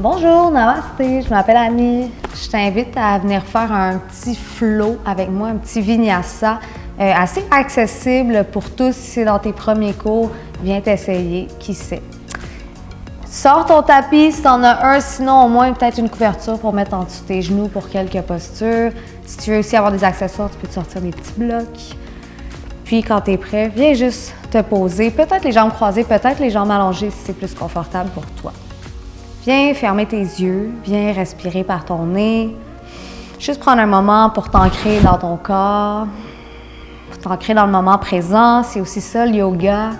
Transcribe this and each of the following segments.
Bonjour, namasté, je m'appelle Annie. Je t'invite à venir faire un petit flow avec moi, un petit vinyasa assez accessible pour tous. Si c'est dans tes premiers cours, viens t'essayer, qui sait. Sors ton tapis si t'en as un, sinon au moins peut-être une couverture pour mettre en dessous tes genoux pour quelques postures. Si tu veux aussi avoir des accessoires, tu peux te sortir des petits blocs. Puis quand tu es prêt, viens juste te poser, peut-être les jambes croisées, peut-être les jambes allongées si c'est plus confortable pour toi. Viens fermer tes yeux, viens respirer par ton nez. Juste prendre un moment pour t'ancrer dans ton corps, pour t'ancrer dans le moment présent. C'est aussi ça le yoga,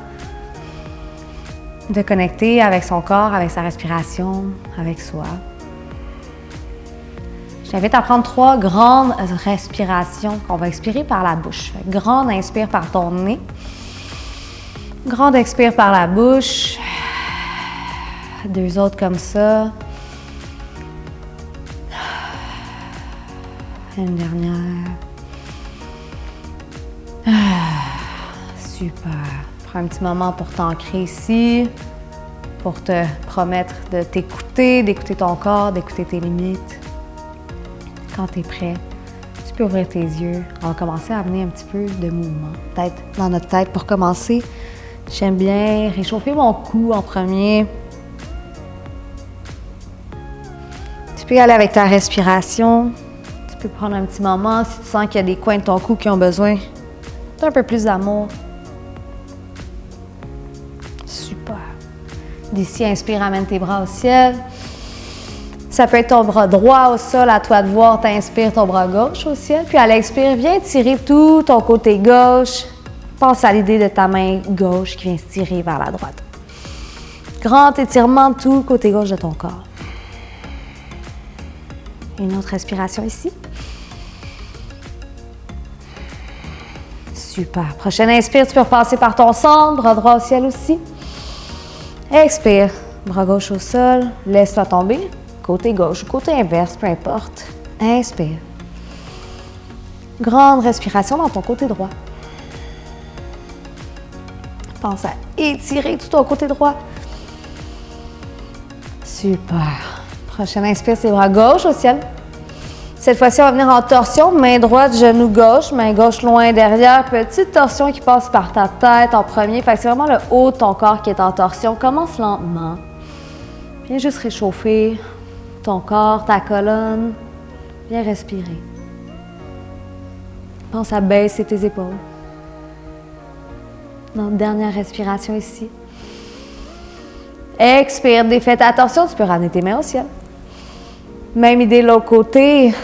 de connecter avec son corps, avec sa respiration, avec soi. Je t'invite à prendre 3 grandes respirations qu'on va expirer par la bouche. Grande inspire par ton nez. Grande expire par la bouche. 2 autres comme ça. Une dernière. Super. Prends un petit moment pour t'ancrer ici, pour te promettre de t'écouter, d'écouter ton corps, d'écouter tes limites. Quand tu es prêt, tu peux ouvrir tes yeux. On va commencer à amener un petit peu de mouvement. Peut-être dans notre tête pour commencer. J'aime bien réchauffer mon cou en premier. Tu peux y aller avec ta respiration. Tu peux prendre un petit moment si tu sens qu'il y a des coins de ton cou qui ont besoin d'un peu plus d'amour. Super. D'ici, inspire, amène tes bras au ciel. Ça peut être ton bras droit au sol, à toi de voir. T'inspires ton bras gauche au ciel. Puis à l'expire, viens tirer tout ton côté gauche. Pense à l'idée de ta main gauche qui vient se tirer vers la droite. Grand étirement de tout le côté gauche de ton corps. Une autre respiration ici. Super. Prochaine inspire, tu peux repasser par ton centre, bras droit au ciel aussi. Expire, bras gauche au sol, laisse-toi tomber. Côté gauche ou côté inverse, peu importe. Inspire. Grande respiration dans ton côté droit. Pense à étirer tout ton côté droit. Super. Prochaine inspire, c'est bras gauche au ciel. Cette fois-ci, on va venir en torsion, main droite, genou gauche, main gauche loin derrière. Petite torsion qui passe par ta tête en premier. Fait que c'est vraiment le haut de ton corps qui est en torsion. Commence lentement. Viens juste réchauffer ton corps, ta colonne. Viens respirer. Pense à baisser tes épaules. Notre dernière respiration ici. Expire, défais ta torsion. Tu peux ramener tes mains au ciel. Même idée de l'autre côté.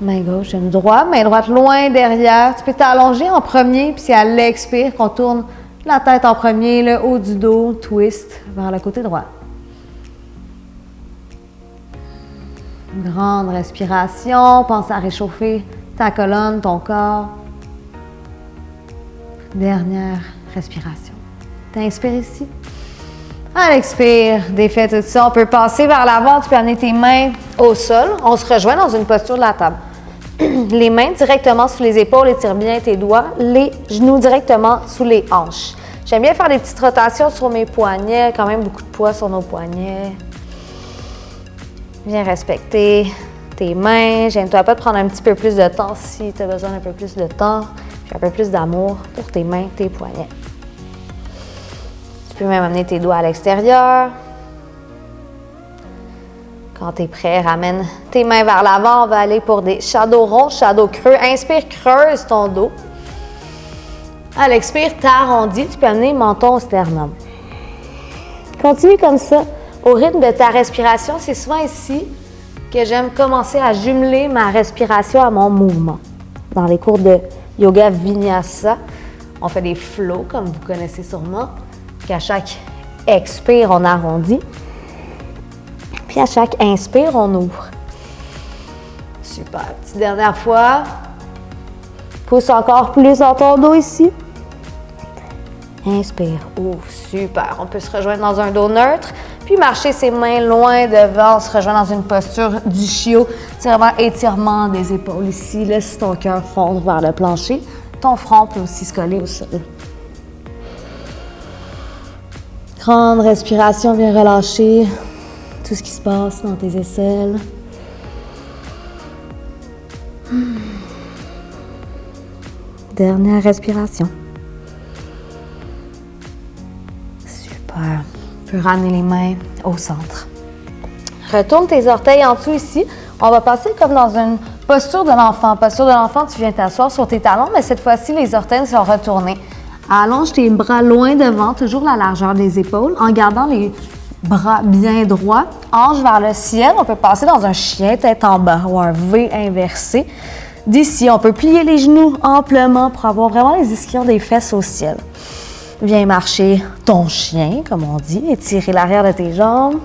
Main gauche, genou droit, main droite loin derrière. Tu peux t'allonger en premier, puis c'est à l'expire qu'on tourne la tête en premier, le haut du dos, twist vers le côté droit. Une grande respiration. Pense à réchauffer ta colonne, ton corps. Dernière respiration. T'inspires ici. À l'expire, défais tout ça. On peut passer vers l'avant. Tu peux amener tes mains au sol. On se rejoint dans une posture de la table. Les mains directement sous les épaules. Étire bien tes doigts. Les genoux directement sous les hanches. J'aime bien faire des petites rotations sur mes poignets. Quand même beaucoup de poids sur nos poignets. Viens respecter tes mains. Gêne-toi pas de prendre un petit peu plus de temps si tu as besoin d'un peu plus de temps. Puis un peu plus d'amour pour tes mains, tes poignets. Tu peux même amener tes doigts à l'extérieur. Quand tu es prêt, ramène tes mains vers l'avant. On va aller pour des shadows ronds, shadows creux. Inspire, creuse ton dos. À l'expire, t'arrondis. Tu peux amener menton au sternum. Continue comme ça. Au rythme de ta respiration, c'est souvent ici que j'aime commencer à jumeler ma respiration à mon mouvement. Dans les cours de yoga vinyasa, on fait des flows, comme vous connaissez sûrement. Qu'à chaque expire, on arrondit. Puis à chaque inspire, on ouvre. Super. Petite dernière fois. Pousse encore plus dans ton dos ici. Inspire. Ouvre. Super. On peut se rejoindre dans un dos neutre. Puis marcher ses mains loin devant. On se rejoint dans une posture du chiot. C'est vraiment étirement des épaules ici. Laisse ton cœur fondre vers le plancher. Ton front peut aussi se coller au sol. Grande respiration, viens relâcher tout ce qui se passe dans tes aisselles. Dernière respiration. Super. Tu peux ramener les mains au centre. Retourne tes orteils en dessous ici. On va passer comme dans une posture de l'enfant. Posture de l'enfant, tu viens t'asseoir sur tes talons, mais cette fois-ci, les orteils sont retournés. Allonge tes bras loin devant, toujours la largeur des épaules, en gardant les bras bien droits. Hanche vers le ciel. On peut passer dans un chien tête en bas ou un V inversé. D'ici, on peut plier les genoux amplement pour avoir vraiment les ischions des fesses au ciel. Viens marcher ton chien, comme on dit, étirer l'arrière de tes jambes,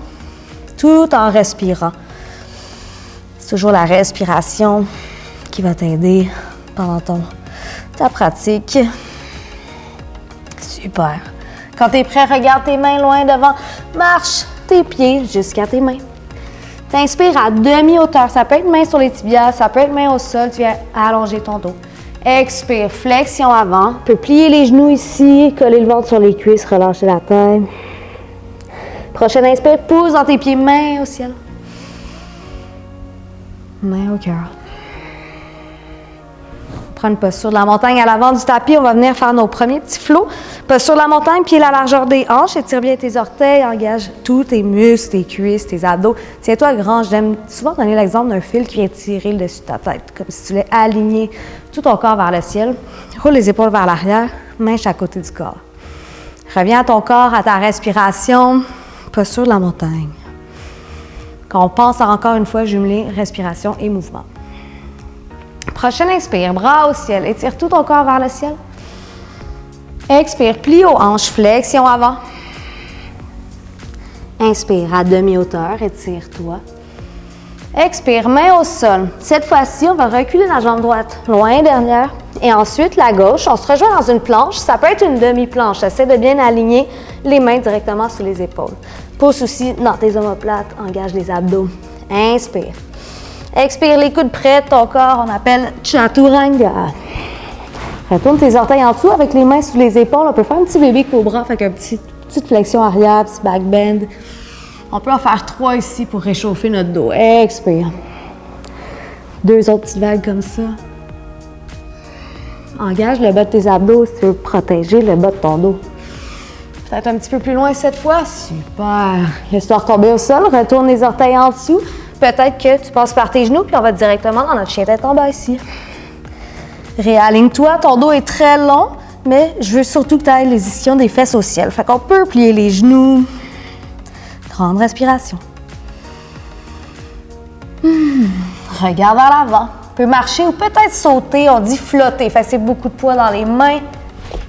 tout en respirant. C'est toujours la respiration qui va t'aider pendant ta pratique. Super. Quand tu es prêt, regarde tes mains loin devant. Marche tes pieds jusqu'à tes mains. T'inspires à demi-hauteur. Ça peut être main sur les tibias, ça peut être main au sol. Tu viens allonger ton dos. Expire, flexion avant. Tu peux plier les genoux ici, coller le ventre sur les cuisses, relâcher la tête. Prochaine inspire, pousse dans tes pieds, main au ciel. Main au cœur. Prends une posture de la montagne à l'avant du tapis. On va venir faire nos premiers petits flots. Posture de la montagne, pied à la largeur des hanches. Étire bien tes orteils. Engage tous tes muscles, tes cuisses, tes abdos. Tiens-toi grand. J'aime souvent donner l'exemple d'un fil qui vient tirer le dessus de ta tête. Comme si tu voulais aligner tout ton corps vers le ciel. Roule les épaules vers l'arrière. Main chaque côté du corps. Reviens à ton corps, à ta respiration. Posture de la montagne. Quand on pense à encore une fois jumeler respiration et mouvement. Prochaine inspire, bras au ciel. Étire tout ton corps vers le ciel. Expire, plie aux hanches, flexion avant. Inspire à demi-hauteur, étire-toi. Expire, main au sol. Cette fois-ci, on va reculer la jambe droite loin derrière. Et ensuite, la gauche, on se rejoint dans une planche. Ça peut être une demi-planche. Essaie de bien aligner les mains directement sur les épaules. Pousse aussi dans tes omoplates. Engage les abdos. Inspire. Expire, les coudes près de ton corps, on appelle Chaturanga. Retourne tes orteils en dessous avec les mains sous les épaules. On peut faire un petit bébé cobra, fait qu'une petite flexion arrière, petit back bend. On peut en faire 3 ici pour réchauffer notre dos. Expire. 2 autres petites vagues comme ça. Engage le bas de tes abdos si tu veux protéger le bas de ton dos. Peut-être un petit peu plus loin cette fois. Super. Laisse-toi retomber au sol. Retourne les orteils en dessous. Peut-être que tu passes par tes genoux, puis on va directement dans notre chien tête en bas ici. Réaligne-toi, ton dos est très long, mais je veux surtout que tu ailles les ischions des fesses au ciel. Fait qu'on peut plier les genoux. Grande respiration. Regarde vers l'avant. Tu peux marcher ou peut-être sauter, on dit flotter. Fait que c'est beaucoup de poids dans les mains.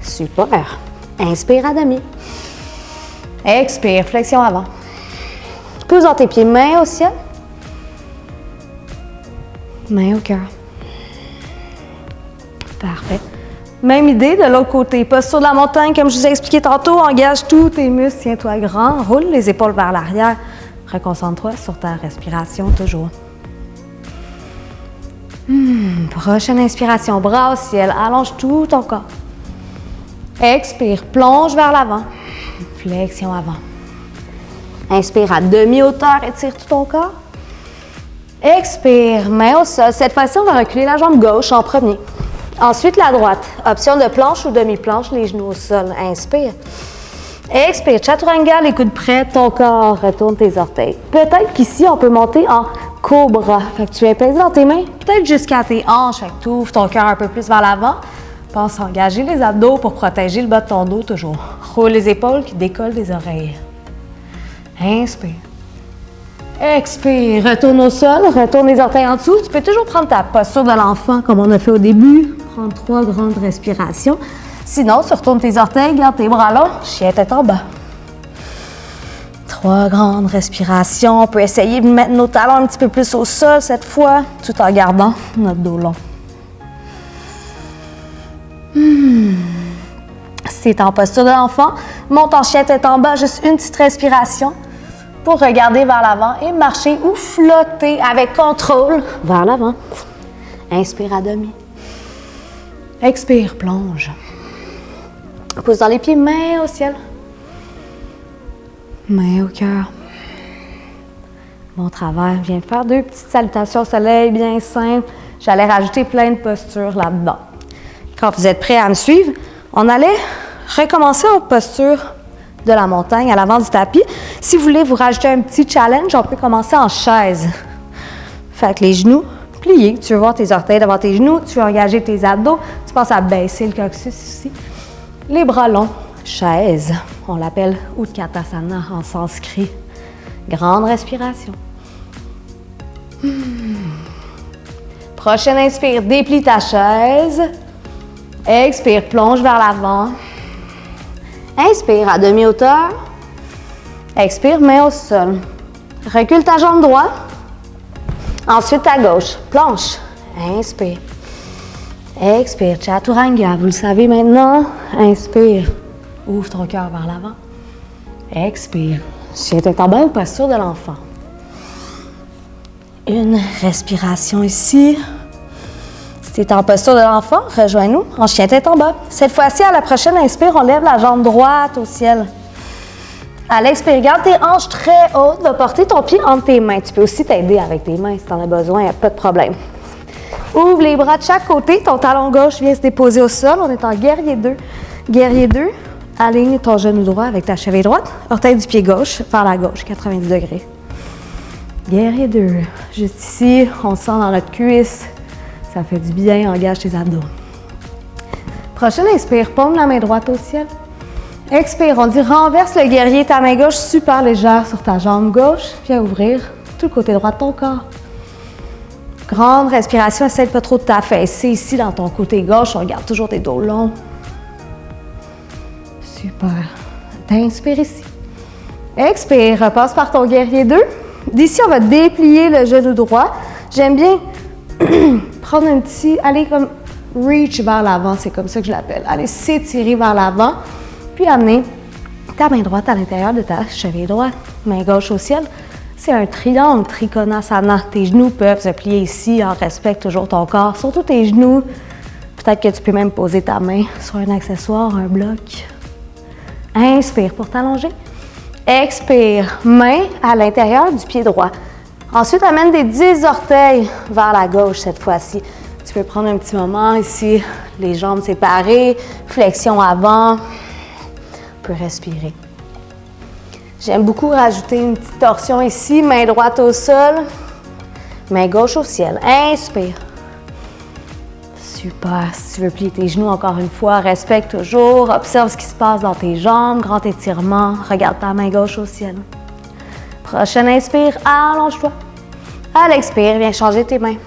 Super. Inspire à demi. Expire, flexion avant. Pousse dans tes pieds, main au ciel. Main au cœur. Parfait. Même idée de l'autre côté. Posture de la montagne, comme je vous ai expliqué tantôt, engage tous tes muscles, tiens-toi grand, roule les épaules vers l'arrière. Reconcentre-toi sur ta respiration toujours. Prochaine inspiration, bras au ciel, allonge tout ton corps. Expire, plonge vers l'avant. Flexion avant. Inspire à demi-hauteur, étire tout ton corps. Expire, main au sol. Cette fois-ci, on va reculer la jambe gauche en premier. Ensuite, la droite. Option de planche ou demi-planche, les genoux au sol. Inspire. Expire, Chaturanga, les coudes près, ton corps. Retourne tes orteils. Peut-être qu'ici, on peut monter en cobra. Fait que tu viens peser dans tes mains, peut-être jusqu'à tes hanches. Fait que tu ouvres ton cœur un peu plus vers l'avant. Pense à engager les abdos pour protéger le bas de ton dos toujours. Roule les épaules qui décollent des oreilles. Inspire. Expire, retourne au sol, retourne les orteils en dessous. Tu peux toujours prendre ta posture de l'enfant comme on a fait au début. Prendre 3 grandes respirations. Sinon, tu retournes tes orteils, garde tes bras longs, chien tête en bas. 3 grandes respirations. On peut essayer de mettre nos talons un petit peu plus au sol cette fois, tout en gardant notre dos long. Si tu es en posture de l'enfant, monte en chien tête en bas, juste une petite respiration pour regarder vers l'avant et marcher ou flotter avec contrôle vers l'avant. Inspire à demi. Expire, plonge. Pousse dans les pieds, main au ciel. Main au cœur. Bon travail. Viens faire 2 petites salutations au soleil bien simples. J'allais rajouter plein de postures là-dedans. Quand vous êtes prêts à me suivre, on allait recommencer en posture de la montagne à l'avant du tapis. Si vous voulez vous rajouter un petit challenge, on peut commencer en chaise. Fait que les genoux pliés. Tu veux voir tes orteils devant tes genoux. Tu veux engager tes abdos. Tu penses à baisser le coccyx ici. Les bras longs. Chaise. On l'appelle Utkatasana en sanskrit. Grande respiration. Prochaine inspire, déplie ta chaise. Expire, plonge vers l'avant. Inspire à demi-hauteur. Expire, main au sol. Recule ta jambe droite. Ensuite ta gauche. Planche. Inspire. Expire, Chaturanga. Vous le savez maintenant. Inspire. Ouvre ton cœur vers l'avant. Expire. Chien tête en bas ou posture de l'enfant. Une respiration ici. Si tu es en posture de l'enfant, rejoins-nous en chien tête en bas. Cette fois-ci, à la prochaine inspire, on lève la jambe droite au ciel. À l'expire, garde tes hanches très hautes. Va porter ton pied entre tes mains. Tu peux aussi t'aider avec tes mains si tu en as besoin, il n'y a pas de problème. Ouvre les bras de chaque côté. Ton talon gauche vient se déposer au sol. On est en guerrier 2. Guerrier 2, aligne ton genou droit avec ta cheville droite. Orteil du pied gauche vers la gauche, 90 degrés. Guerrier 2. Juste ici, on sent dans notre cuisse. Ça fait du bien, engage tes abdos. Prochaine inspire, paume la main droite au ciel. Expire, on dit renverse le guerrier, ta main gauche super légère sur ta jambe gauche. Viens ouvrir tout le côté droit de ton corps. Grande respiration, essaie de pas trop de t'affaisser ici dans ton côté gauche. On garde toujours tes dos longs. Super. T'inspires ici. Expire, repasse par ton guerrier 2. D'ici, on va déplier le genou droit. J'aime bien prendre un petit, aller comme reach vers l'avant, c'est comme ça que je l'appelle. Aller s'étirer vers l'avant, puis amener ta main droite à l'intérieur de ta cheville droite. Main gauche au ciel. C'est un triangle, Trikonasana. Tes genoux peuvent se plier ici, en respecte toujours ton corps, surtout tes genoux. Peut-être que tu peux même poser ta main sur un accessoire, un bloc. Inspire pour t'allonger. Expire, main à l'intérieur du pied droit. Ensuite, amène des 10 orteils vers la gauche cette fois-ci. Tu peux prendre un petit moment ici, les jambes séparées, flexion avant. On peut respirer. J'aime beaucoup rajouter une petite torsion ici, main droite au sol, main gauche au ciel. Inspire. Super. Si tu veux plier tes genoux encore une fois, respecte toujours. Observe ce qui se passe dans tes jambes. Grand étirement. Regarde ta main gauche au ciel. Prochaine inspire, allonge-toi. À l'expire, viens changer tes mains.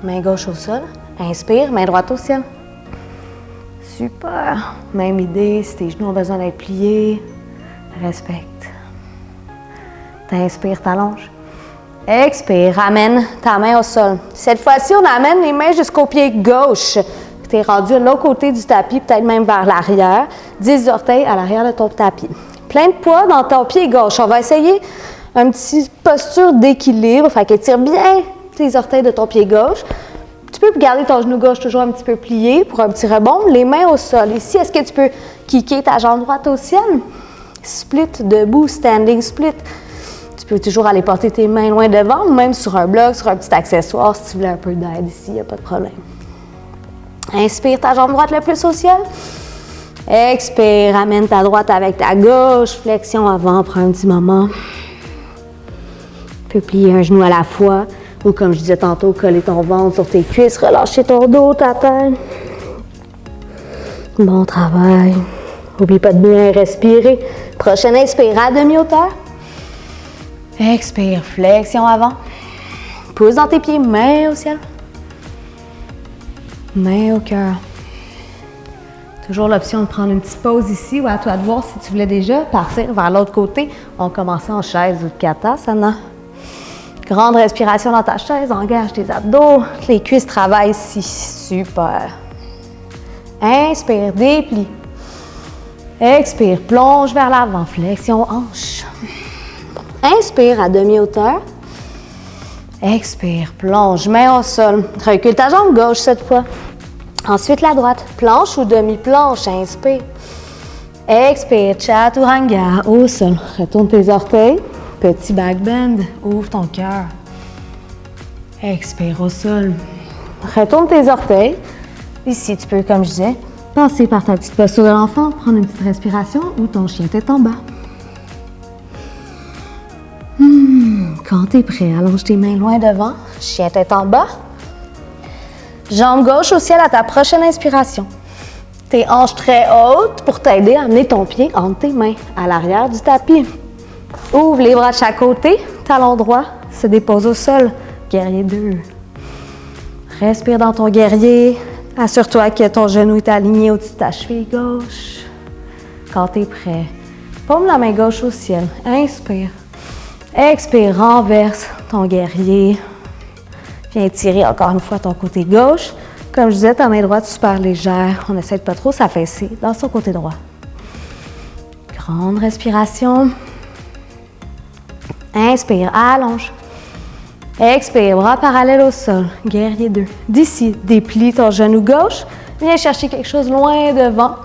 Main gauche au sol. Inspire, main droite au ciel. Super. Même idée, si tes genoux ont besoin d'être pliés, respecte. T'inspires, t'allonges. Expire, ramène ta main au sol. Cette fois-ci, on amène les mains jusqu'au pied gauche. Tu es rendu de l'autre côté du tapis, peut-être même vers l'arrière. 10 orteils à l'arrière de ton tapis. Plein de poids dans ton pied gauche. On va essayer une petite posture d'équilibre. Fait qu'étire bien tes orteils de ton pied gauche. Tu peux garder ton genou gauche toujours un petit peu plié pour un petit rebond. Les mains au sol. Ici, est-ce que tu peux kicker ta jambe droite au ciel? Split, debout, standing split. Tu peux toujours aller porter tes mains loin devant ou même sur un bloc, sur un petit accessoire si tu voulais un peu d'aide ici, il n'y a pas de problème. Inspire ta jambe droite le plus au ciel. Expire, amène ta droite avec ta gauche, flexion avant, prends un petit moment. Tu peux plier un genou à la fois ou comme je disais tantôt, coller ton ventre sur tes cuisses, relâcher ton dos, ta tête. Bon travail. N'oublie pas de bien respirer. Prochaine inspire à demi-hauteur. Expire, flexion avant. Pousse dans tes pieds, main au ciel. Main au cœur. Toujours l'option de prendre une petite pause ici ou à toi de voir si tu voulais déjà partir vers l'autre côté. On commence en chaise Utkatasana. Grande respiration dans ta chaise, engage tes abdos. Les cuisses travaillent ici. Super. Inspire, déplie. Expire, plonge vers l'avant, flexion hanche. Inspire à demi-hauteur. Expire, plonge, main au sol. Recule ta jambe gauche cette fois. Ensuite la droite, planche ou demi-planche, inspire. Expire, Chaturanga au sol. Retourne tes orteils. Petit back bend, ouvre ton cœur. Expire au sol. Retourne tes orteils. Ici, tu peux, comme je disais, passer par ta petite posture de l'enfant, prendre une petite respiration ou ton chien tête en bas. Quand tu es prêt, allonge tes mains loin devant, chien tête en bas. Jambe gauche au ciel à ta prochaine inspiration. Tes hanches très hautes pour t'aider à amener ton pied entre tes mains à l'arrière du tapis. Ouvre les bras de chaque côté, talon droit se dépose au sol. Guerrier 2. Respire dans ton guerrier. Assure-toi que ton genou est aligné au-dessus de ta cheville gauche. Quand tu es prêt, paume la main gauche au ciel. Inspire. Expire, renverse ton guerrier. Viens tirer encore une fois ton côté gauche. Comme je disais, ta main droite super légère. On essaie de pas trop s'affaisser dans son côté droit. Grande respiration. Inspire, allonge. Expire, bras parallèles au sol. Guerrier 2. D'ici, déplie ton genou gauche. Viens chercher quelque chose loin devant.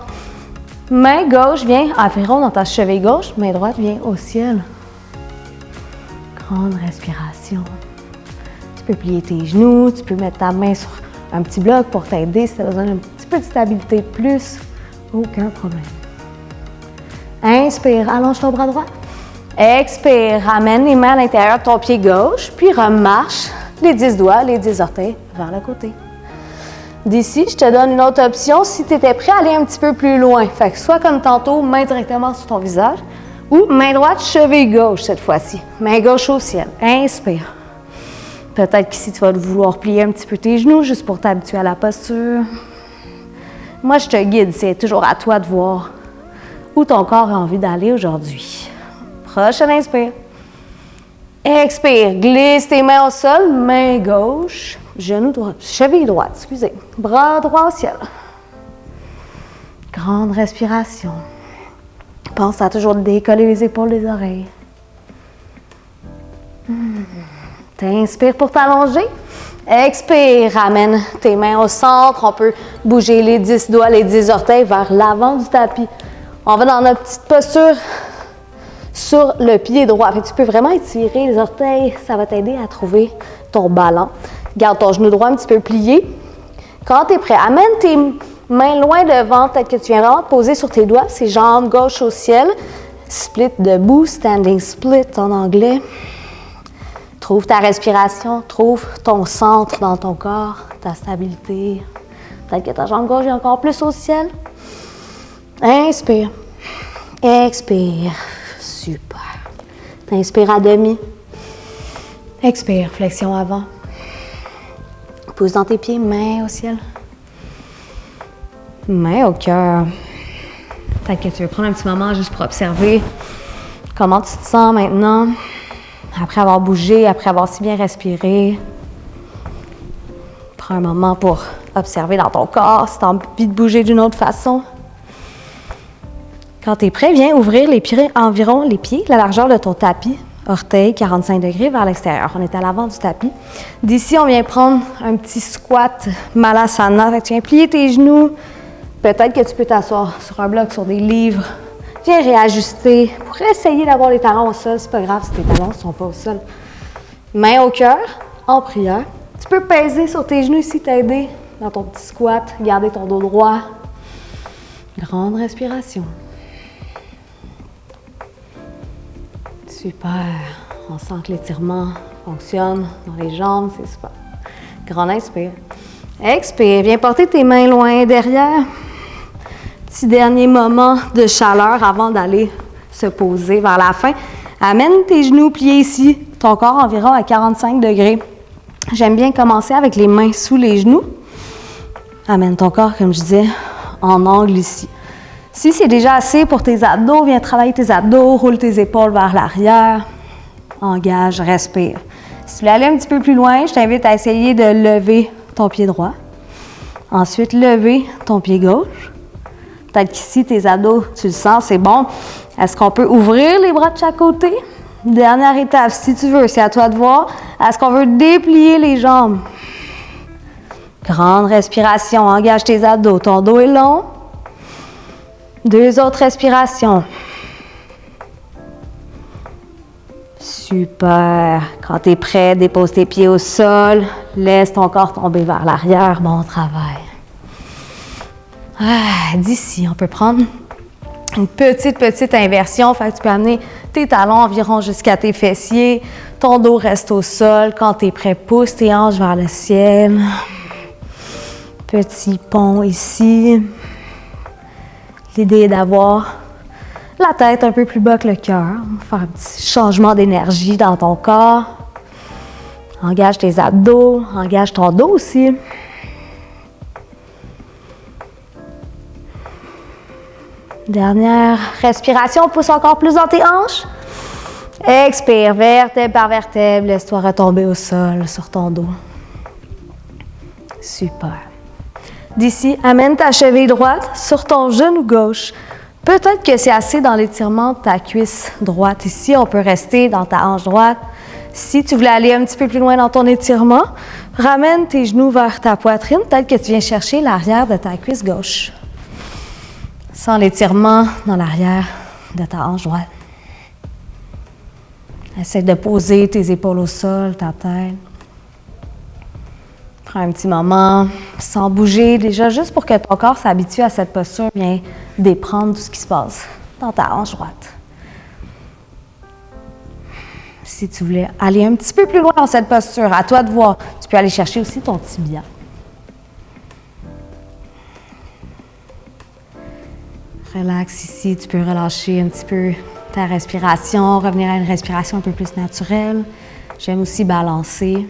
Main gauche vient environ dans ta cheville gauche. Main droite vient au ciel. Grande respiration. Tu peux plier tes genoux. Tu peux mettre ta main sur un petit bloc pour t'aider si tu as besoin d'un petit peu de stabilité de plus. Aucun problème. Inspire, allonge ton bras droit. Expire, ramène les mains à l'intérieur de ton pied gauche, puis remarche les 10 doigts, les 10 orteils vers le côté. D'ici, je te donne une autre option si tu étais prêt à aller un petit peu plus loin. Fait que soit comme tantôt, main directement sur ton visage, ou main droite, cheville gauche cette fois-ci. Main gauche au ciel. Inspire. Peut-être qu'ici, tu vas vouloir plier un petit peu tes genoux juste pour t'habituer à la posture. Moi, je te guide, c'est toujours à toi de voir où ton corps a envie d'aller aujourd'hui. Prochaine inspire. Expire, glisse tes mains au sol, main gauche, genou droit, cheville droite, excusez, bras droit au ciel. Grande respiration. Pense à toujours décoller les épaules des oreilles. T'inspires pour t'allonger. Expire, ramène tes mains au centre. On peut bouger les 10 doigts, les 10 orteils vers l'avant du tapis. On va dans notre petite posture sur le pied droit. Fait que tu peux vraiment étirer les orteils. Ça va t'aider à trouver ton ballon. Garde ton genou droit un petit peu plié. Quand tu es prêt, amène tes mains loin devant. Peut-être que tu viens vraiment te poser sur tes doigts. C'est jambes gauche au ciel. Split debout, standing split en anglais. Trouve ta respiration. Trouve ton centre dans ton corps, ta stabilité. Peut-être que ta jambe gauche est encore plus au ciel. Inspire. Expire. Super. T'inspires à demi. Expire, flexion avant. Pousse dans tes pieds, main au ciel. Main au cœur. Peut-être que tu veux prendre un petit moment juste pour observer comment tu te sens maintenant. Après avoir bougé, après avoir si bien respiré. Prends un moment pour observer dans ton corps si tu as envie de bouger d'une autre façon. Quand tu es prêt, viens ouvrir les pieds, environ les pieds, la largeur de ton tapis. Orteils 45 degrés vers l'extérieur. On est à l'avant du tapis. D'ici, on vient prendre un petit squat Malasana. Tu viens plier tes genoux. Peut-être que tu peux t'asseoir sur un bloc, sur des livres. Viens réajuster pour essayer d'avoir les talons au sol. C'est pas grave si tes talons ne sont pas au sol. Main au cœur, en prière. Tu peux peser sur tes genoux ici, t'aider dans ton petit squat. Garder ton dos droit. Grande respiration. Super. On sent que l'étirement fonctionne dans les jambes. C'est super. Grand inspire. Expire. Viens porter tes mains loin derrière. Petit dernier moment de chaleur avant d'aller se poser vers la fin. Amène tes genoux pliés ici. Ton corps environ à 45 degrés. J'aime bien commencer avec les mains sous les genoux. Amène ton corps, comme je disais, en angle ici. Si c'est déjà assez pour tes abdos, viens travailler tes abdos, roule tes épaules vers l'arrière, engage, respire. Si tu veux aller un petit peu plus loin, je t'invite à essayer de lever ton pied droit. Ensuite, lever ton pied gauche. Peut-être qu'ici, tes abdos, tu le sens, c'est bon. Est-ce qu'on peut ouvrir les bras de chaque côté? Dernière étape, si tu veux, c'est à toi de voir. Est-ce qu'on veut déplier les jambes? Grande respiration, engage tes abdos, ton dos est long. 2 autres respirations. Super. Quand tu es prêt, dépose tes pieds au sol. Laisse ton corps tomber vers l'arrière. Bon travail. D'ici, on peut prendre une petite inversion. Fait que tu peux amener tes talons environ jusqu'à tes fessiers. Ton dos reste au sol. Quand tu es prêt, pousse tes hanches vers le ciel. Petit pont ici. L'idée est d'avoir la tête un peu plus bas que le cœur. Faire un petit changement d'énergie dans ton corps. Engage tes abdos, engage ton dos aussi. Dernière respiration, pousse encore plus dans tes hanches. Expire, vertèbre par vertèbre, laisse-toi retomber au sol sur ton dos. Super. D'ici, amène ta cheville droite sur ton genou gauche. Peut-être que c'est assez dans l'étirement de ta cuisse droite. Ici, on peut rester dans ta hanche droite. Si tu voulais aller un petit peu plus loin dans ton étirement, ramène tes genoux vers ta poitrine. Peut-être que tu viens chercher l'arrière de ta cuisse gauche. Sans l'étirement dans l'arrière de ta hanche droite. Essaie de poser tes épaules au sol, ta tête. Prends un petit moment sans bouger, déjà juste pour que ton corps s'habitue à cette posture, viens déprendre tout ce qui se passe dans ta hanche droite. Si tu voulais aller un petit peu plus loin dans cette posture, à toi de voir. Tu peux aller chercher aussi ton tibia. Relax ici, tu peux relâcher un petit peu ta respiration, revenir à une respiration un peu plus naturelle. J'aime aussi balancer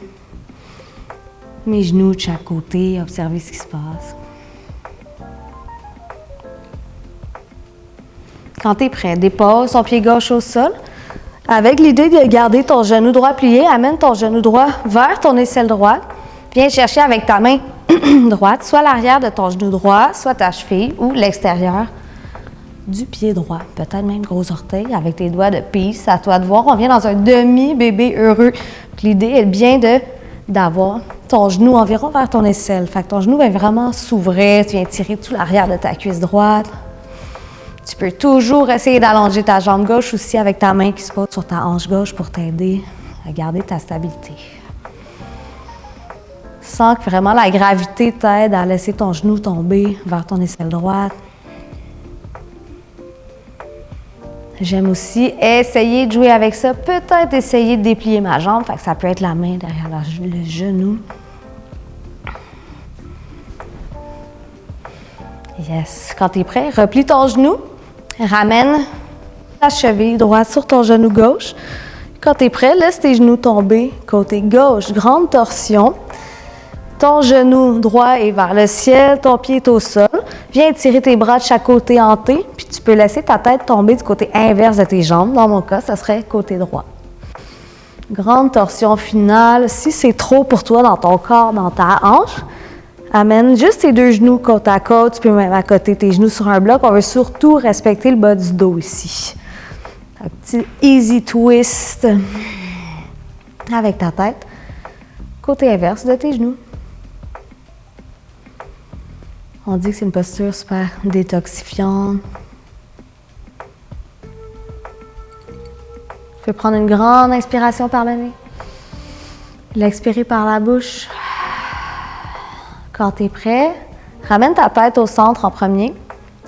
mes genoux de chaque côté, observer ce qui se passe. Quand tu es prêt, dépose ton pied gauche au sol. Avec l'idée de garder ton genou droit plié, amène ton genou droit vers ton aisselle droite. Viens chercher avec ta main droite, soit l'arrière de ton genou droit, soit ta cheville ou l'extérieur du pied droit. Peut-être même gros orteil avec tes doigts de peace. À toi de voir. On vient dans un demi-bébé heureux. L'idée est bien d'avoir ton genou environ vers ton aisselle. Fait que ton genou va vraiment s'ouvrir. Tu viens tirer tout l'arrière de ta cuisse droite. Tu peux toujours essayer d'allonger ta jambe gauche aussi avec ta main qui se pose sur ta hanche gauche pour t'aider à garder ta stabilité. Sens que vraiment la gravité t'aide à laisser ton genou tomber vers ton aisselle droite. J'aime aussi essayer de jouer avec ça. Peut-être essayer de déplier ma jambe. Fait que ça peut être la main derrière le genou. Yes. Quand tu es prêt, replie ton genou. Ramène ta cheville droite sur ton genou gauche. Quand tu es prêt, laisse tes genoux tomber côté gauche. Grande torsion. Ton genou droit est vers le ciel, ton pied est au sol. Viens étirer tes bras de chaque côté en T, puis tu peux laisser ta tête tomber du côté inverse de tes jambes. Dans mon cas, ça serait côté droit. Grande torsion finale. Si c'est trop pour toi dans ton corps, dans ta hanche, amène juste tes deux genoux côte à côte. Tu peux même accoter tes genoux sur un bloc. On veut surtout respecter le bas du dos ici. Un petit easy twist avec ta tête. Côté inverse de tes genoux. On dit que c'est une posture super détoxifiante. Tu peux prendre une grande inspiration par le nez. L'expirer par la bouche. Quand tu es prêt, ramène ta tête au centre en premier.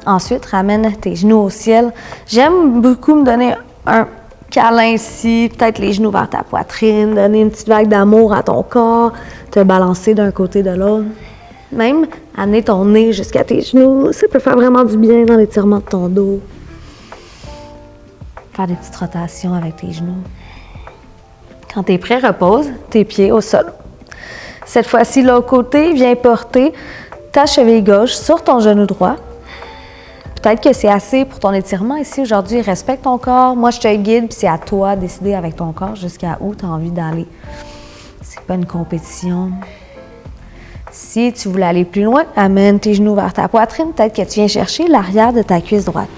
Ensuite, ramène tes genoux au ciel. J'aime beaucoup me donner un câlin ici, peut-être les genoux vers ta poitrine, donner une petite vague d'amour à ton corps, te balancer d'un côté de l'autre. Même amener ton nez jusqu'à tes genoux, ça peut faire vraiment du bien dans l'étirement de ton dos. Faire des petites rotations avec tes genoux. Quand tu es prêt, repose tes pieds au sol. Cette fois-ci, l'autre côté, viens porter ta cheville gauche sur ton genou droit. Peut-être que c'est assez pour ton étirement ici aujourd'hui. Respecte ton corps. Moi, je te guide, puis c'est à toi de décider avec ton corps jusqu'à où tu as envie d'aller. C'est pas une compétition. Si tu voulais aller plus loin, amène tes genoux vers ta poitrine. Peut-être que tu viens chercher l'arrière de ta cuisse droite.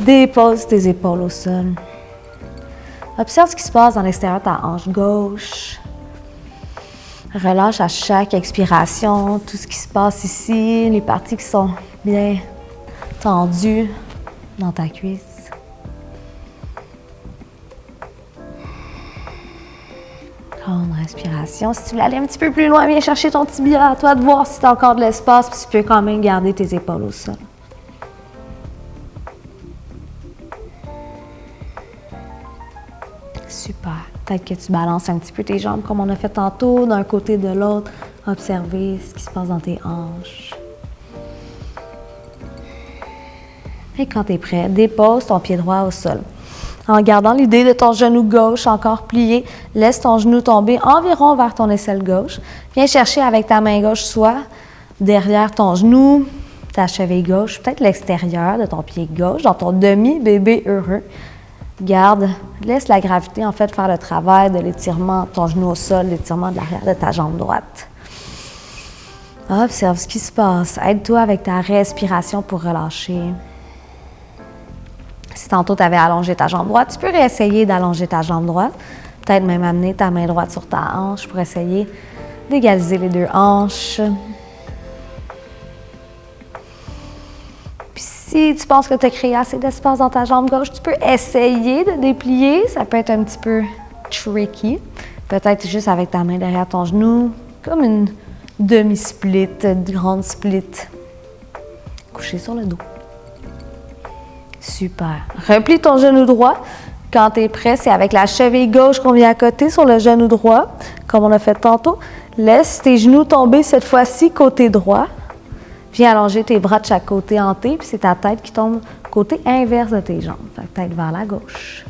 Dépose tes épaules au sol. Observe ce qui se passe dans l'extérieur de ta hanche gauche. Relâche à chaque expiration tout ce qui se passe ici, les parties qui sont bien tendues dans ta cuisse. Grande respiration. Si tu veux aller un petit peu plus loin, viens chercher ton tibia. À toi de voir si tu as encore de l'espace, puis tu peux quand même garder tes épaules au sol. Super. Peut-être que tu balances un petit peu tes jambes comme on a fait tantôt, d'un côté de l'autre. Observer ce qui se passe dans tes hanches. Et quand tu es prêt, dépose ton pied droit au sol. En gardant l'idée de ton genou gauche encore plié, laisse ton genou tomber environ vers ton aisselle gauche. Viens chercher avec ta main gauche soit derrière ton genou, ta cheville gauche, peut-être l'extérieur de ton pied gauche, dans ton demi-bébé heureux. Garde, laisse la gravité en fait faire le travail de l'étirement de ton genou au sol, l'étirement de l'arrière de ta jambe droite. Observe ce qui se passe. Aide-toi avec ta respiration pour relâcher. Si tantôt tu avais allongé ta jambe droite, tu peux réessayer d'allonger ta jambe droite. Peut-être même amener ta main droite sur ta hanche pour essayer d'égaliser les deux hanches. Puis si tu penses que tu as créé assez d'espace dans ta jambe gauche, tu peux essayer de déplier. Ça peut être un petit peu tricky. Peut-être juste avec ta main derrière ton genou, comme une demi-split, une grande split. Couché sur le dos. Super. Replie ton genou droit. Quand tu es prêt, c'est avec la cheville gauche qu'on vient à côté sur le genou droit, comme on a fait tantôt. Laisse tes genoux tomber cette fois-ci côté droit. Viens allonger tes bras de chaque côté en T, puis c'est ta tête qui tombe côté inverse de tes jambes. Fait que tête vers la gauche.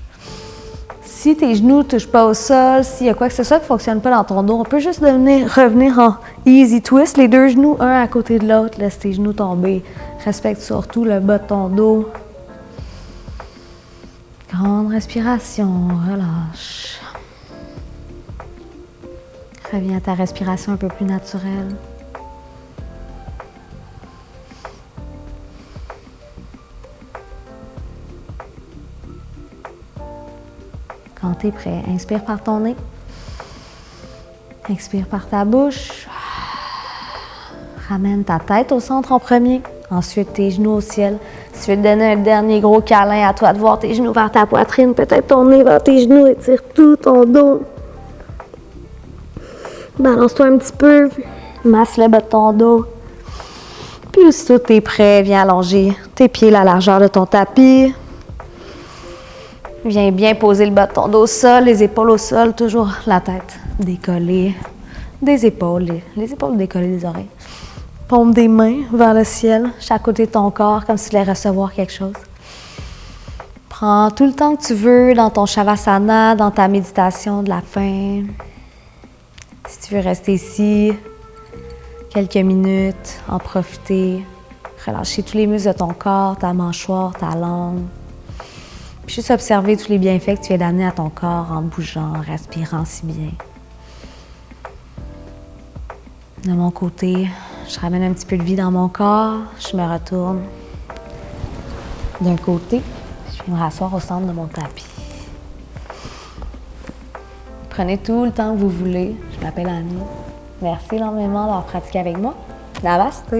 Si tes genoux ne touchent pas au sol, s'il y a quoi que ce soit qui ne fonctionne pas dans ton dos, on peut juste revenir en easy twist. Les deux genoux, un à côté de l'autre. Laisse tes genoux tomber. Respecte surtout le bas de ton dos. Grande respiration, relâche. Reviens à ta respiration un peu plus naturelle. Quand tu es prêt, inspire par ton nez. Expire par ta bouche. Ramène ta tête au centre en premier. Ensuite, tes genoux au ciel. Si tu veux te donner un dernier gros câlin, à toi de voir tes genoux vers ta poitrine, peut-être ton nez vers tes genoux, étire tout ton dos. Balance-toi un petit peu, masse le bas de ton dos. Puis aussitôt que tu es prêt, viens allonger tes pieds à la largeur de ton tapis. Viens bien poser le bas de ton dos au sol, les épaules au sol, toujours la tête décollée des épaules, les épaules décollées des oreilles. Paume des mains vers le ciel, chaque côté de ton corps, comme si tu voulais recevoir quelque chose. Prends tout le temps que tu veux dans ton Shavasana, dans ta méditation de la fin. Si tu veux rester ici, quelques minutes, en profiter, relâcher tous les muscles de ton corps, ta mâchoire, ta langue. Puis juste observer tous les bienfaits que tu viens d'amener à ton corps en bougeant, en respirant si bien. De mon côté, je ramène un petit peu de vie dans mon corps, je me retourne d'un côté, je vais me rasseoir au centre de mon tapis. Prenez tout le temps que vous voulez. Je m'appelle Annie. Merci énormément d'avoir pratiqué avec moi. Namaste!